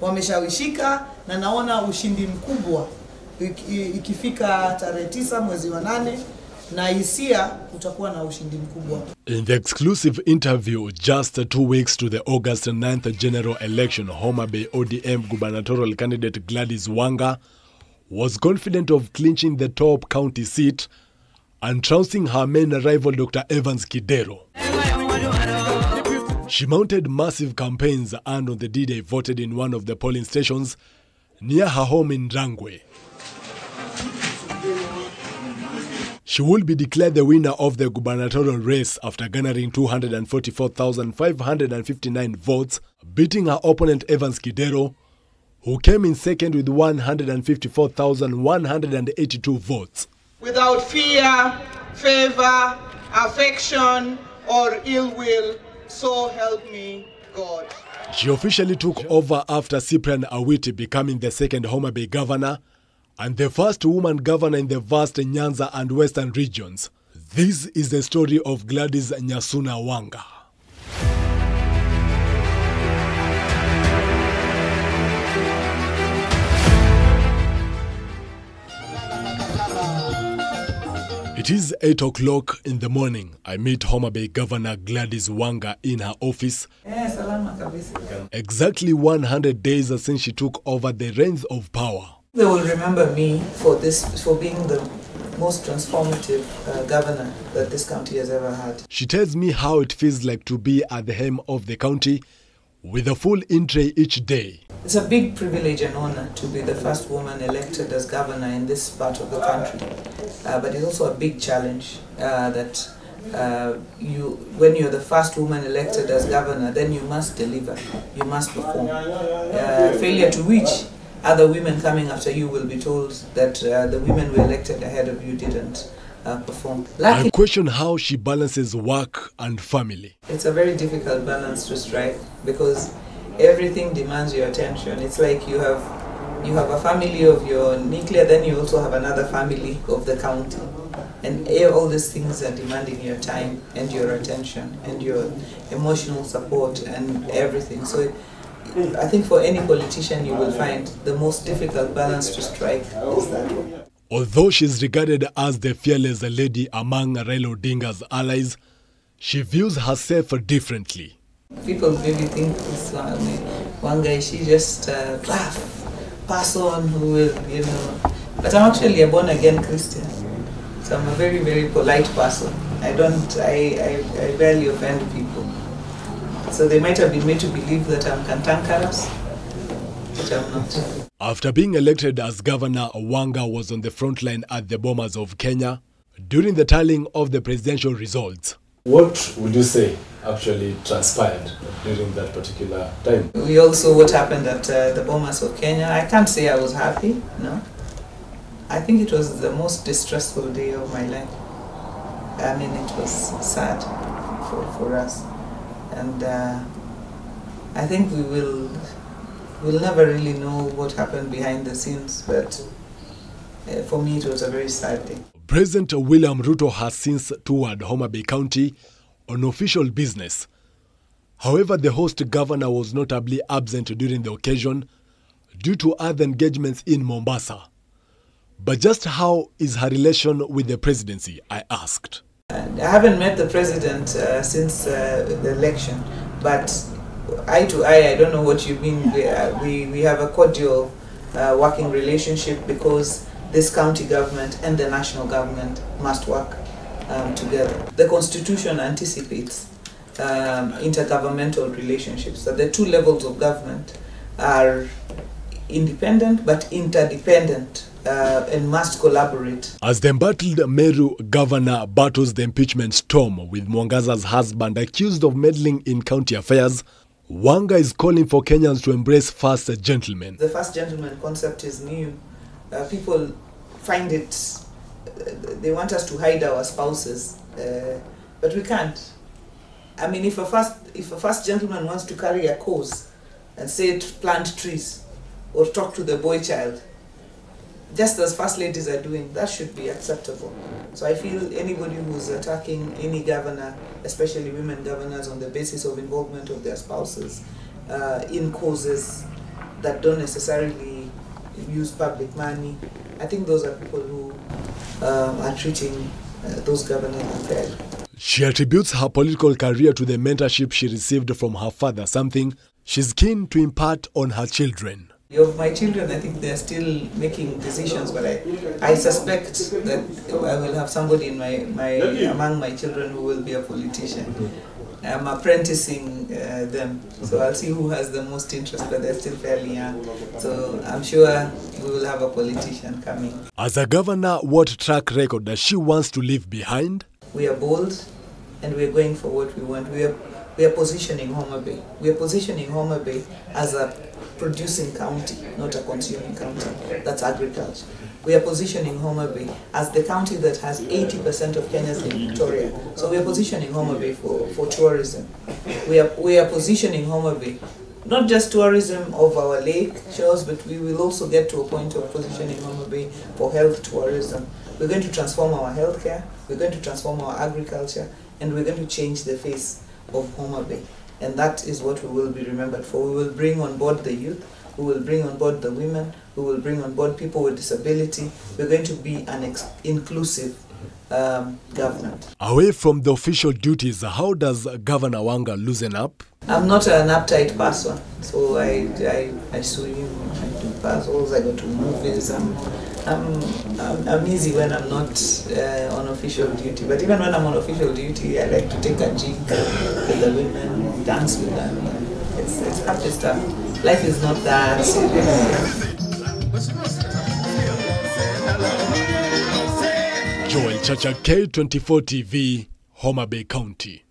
wameshawishika na naona ushindi mkubwa ikifika tarehe 9 mwezi wa 8 na hisia utakuwa na ushindi mkubwa. In the exclusive interview just 2 weeks to the August 9th general election, Homa Bay ODM gubernatorial candidate Gladyswanga was confident of clinching the top county seat and trouncing her main rival Dr. Evans Kidero. She mounted massive campaigns and on the D-Day voted in one of the polling stations near her home in Rangwe. She will be declared the winner of the gubernatorial race after garnering 244,559 votes, beating her opponent Evans Kidero, who came in second with 154,182 votes. Without fear, favor, affection, or ill will, so help me God. She officially took over after Cyprian Awiti becoming the second Homa Bay governor and the first woman governor in the vast Nyanza and Western regions. This is the story of Gladys Wanga. It is 8 o'clock in the morning. I meet Homa Bay Governor Gladyswanga in her office. Exactly 100 days since she took over the reins of power. They will remember me for being the most transformative governor that this county has ever had. She tells me how it feels like to be at the helm of the county with a full in-tray each day. It's a big privilege and honor to be the first woman elected as governor in this part of the country. But it's also a big challenge that when you're the first woman elected as governor, then you must deliver, you must perform. Failure to which other women coming after you will be told that the women who elected ahead of you didn't perform. I question how she balances work and family. It's a very difficult balance to strike because everything demands your attention. It's like you have a family of your nuclear, then you also have another family of the county. And all these things are demanding your time and your attention and your emotional support and everything. So I think for any politician you will find the most difficult balance to strike is that one. Although she is regarded as the fearless lady among Raila Odinga's allies, she views herself differently. People maybe think this one guy, she just a rough person who will, But I'm actually a born-again Christian. So I'm a very, very polite person. I barely offend people. So they might have been made to believe that I'm cantankerous, but I'm not. After being elected as governor, Wanga was on the front line at the Bomas of Kenya during the tallying of the presidential results. What would you say actually transpired during that particular time? We all saw what happened at the Bomas of Kenya. I can't say I was happy, no. I think it was the most distressful day of my life. I mean, it was sad for us. And I think we'll never really know what happened behind the scenes, but for me it was a very sad day. President William Ruto has since toured Homa Bay County on official business. However, the host governor was notably absent during the occasion due to other engagements in Mombasa. But just how is her relation with the presidency, I asked. I haven't met the president since the election, but eye to eye, I don't know what you mean. We have a cordial working relationship because this county government and the national government must work together. The Constitution anticipates intergovernmental relationships, that the two levels of government are independent but interdependent and must collaborate. As the embattled Meru governor battles the impeachment storm with Mwangaza's husband accused of meddling in county affairs, Wanga is calling for Kenyans to embrace first gentlemen. The first gentleman concept is new. People find it, they want us to hide our spouses, but we can't. I mean, if a first gentleman wants to carry a cause and say to plant trees or talk to the boy child, just as first ladies are doing, that should be acceptable. So I feel anybody who's attacking any governor, especially women governors, on the basis of involvement of their spouses in causes that don't necessarily use public money. I think those are people who are treating those governors unfairly. She attributes her political career to the mentorship she received from her father, something she's keen to impart on her children. Of my children, I think they're still making decisions, but I suspect that I will have somebody in among my children who will be a politician. I'm apprenticing them, so I'll see who has the most interest, but they're still fairly young. So I'm sure we will have a politician coming. As a governor, what track record does she wants to leave behind? We are bold, and we are going for what we want. We are positioning Homa Bay. We are positioning Homa Bay as a producing county, not a consuming county. That's agriculture. We are positioning Homa Bay as the county that has 80% of Kenya's in Victoria. So we are positioning Homa Bay for tourism. We are positioning Homa Bay, not just tourism of our lake shores, but we will also get to a point of positioning Homa Bay for health tourism. We're going to transform our healthcare, we're going to transform our agriculture, and we're going to change the face of Homa Bay. And that is what we will be remembered for. We will bring on board the youth, we will bring on board the women, we will bring on board people with disability. We're going to be an inclusive government. Away from the official duties, how does Governor Wanga loosen up? I'm not an uptight person, so I swim, I do puzzles, I go to movies. I'm easy when I'm not on official duty, but even when I'm on official duty, I like to take a drink with the women, dance with them. It's happy stuff. Life is not that serious. Joel Chacha, K24 TV, Homa Bay County.